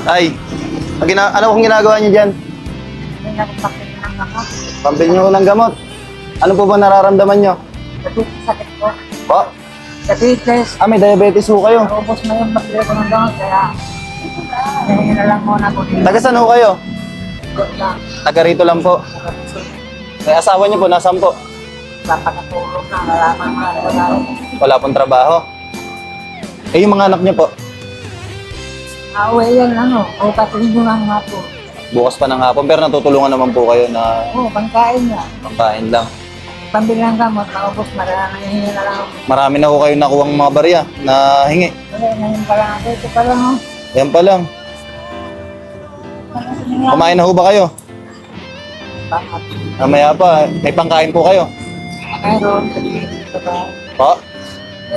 Ay, ano kung ginagawa niyo dyan? Hindi na kung bakit ng gamot. Pambili niyo ng gamot. Ano po ba nararamdaman niyo? Sakit ko. Po? Diabetes. Ah, may diabetes po kayo. Naubos na yung pagkili ko ng gamot. Kaya, hingin na lang muna ko dito. Taga saan ho kayo? Good lang. Taga rito lang po. May asawa niyo po, nasaan po? Papakatulog na. Nalaman mga trabaho. Wala pong trabaho. Eh, yung mga anak niyo po, Uwi yan lang o. O patingin lang nga po. bukas pa ng hapon, pero natutulungan naman po kayo na Oo, pangkain nga. pagkain lang. Pambili ng gamot. Naubos na lang. Hingin na lang ako. Marami na ho kayo nakuhang mga barya na hingi. Wala, ngayon pa lang ako. Ito pa lang o. Yan pa lang. Kumain na ho ba kayo? Pangat. Mamaya pa, may pangkain po kayo. Mayroon. Ito ba? Po?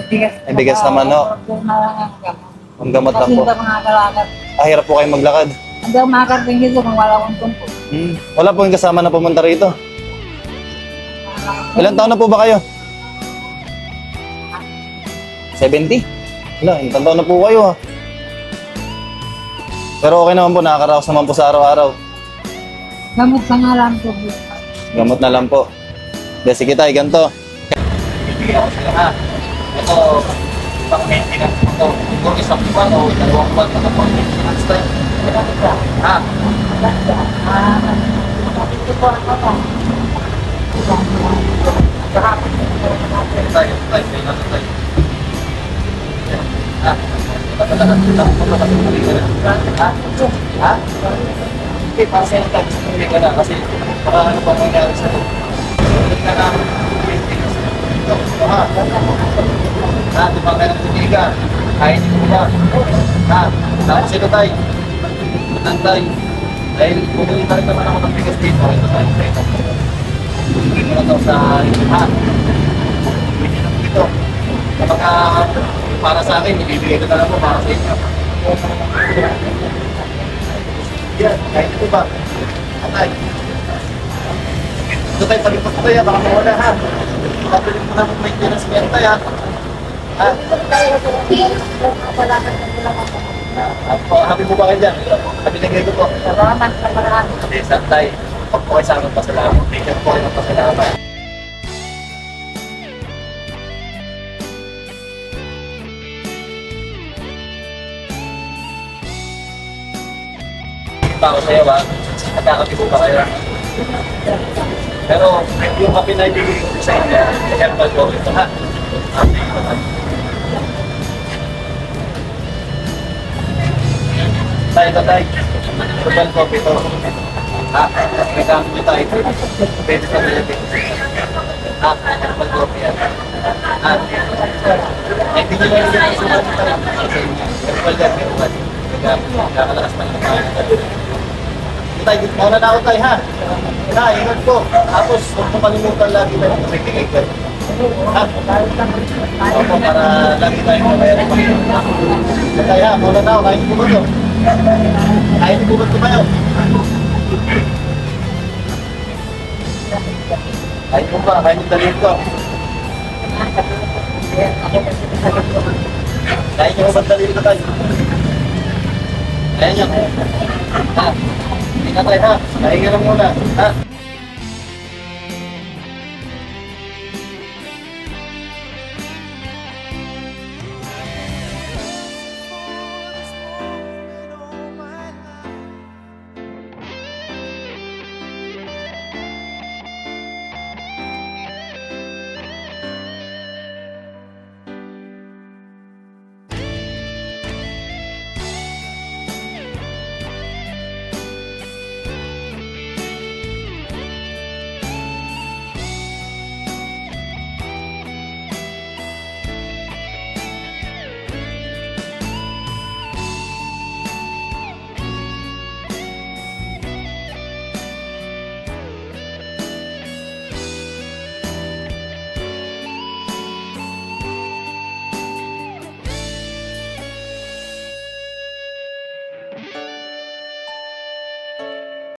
Bigas. May bigas naman, no? Order na lang ang gamot. Ang gamot lang Kasi po. hindi ako nakakalagat. Ah, hirap po kayong maglakad. Hindi ako makakarating dito kung wala akong tumpo. Wala po yung kasama na pumunta rito. Ilan taon na po ba kayo? 70? Wala, ilang taon na po kayo ha. Pero okay naman po, nakakaraos naman po sa araw-araw. Gamot sa nga lang po. Gamot na lang po. De, sige tayo, ganito. Bibigyan ko sila ha. Ito, pang maintenance mo to. Kung isang buwan o dalawang buwan na pang maintenance tayo. Ha? Tayo, tayo, tayo. Ha? Ha? Okay, para sa'yo tayo. Hindi ka na kasi baka ano pa mangyari sa'yo. Ulit na lang. Ha? Ha? Di ba kayo nagtitigan? Kain niyo ba? Ha? Tapos ito tayo. Matantay. Dahil bumili na rin naman ako ng bigas dito. Ito tayo sa ito. Bumili ko na ito sa ito. Ha? Bumili na po ito. Kapag para sa akin, ibibigay ko na lang po para sa inyo. Yan, kain niyo ba? Atay. Ito tayo, palipat ko tayo. Baka mawala ha. Pabiling mo na po maintenance mo yan tayo ha. Ha? Happy po ba kayo dyan? Binigay ko po. Salamat sa marami. Hindi, santay. Pag po kayo sa aming pasalamat, bigyan po kayo ng pasalamat. Pa ako sa'yo ha, nagkakapi po ba kayo? Pero yung kape na ibigay ko sa inyo, herbal ko ito ha. Tayo, tayo. Herbal coffee ito. Ha? May gamit nyo tayo. Pwede sa diabetes. Ha? Herbal coffee yan. Ha? Eh, hindi nyo lang yung sumat nyo tayo. Herbal yan, herbal. May gamit nyo. Kakalakas pa yung mga tayo. Mauna na ako tayo ha. Ha, ingat po. Tapos, huwag mo kalimutan lagi tayo ng tumigil kayo. Ha? Opo, para lagi tayo mamayari pa. Tayo ha, mauna na ako. Kain po ba ito? Kain po ba ito kayo? Kain po ba? Kain yung dalhin ko. Kain nyo ba dalhin ko tayo? Kain nyo. Ha? Hindi na tayo ha. Kain ka lang muna. Ha?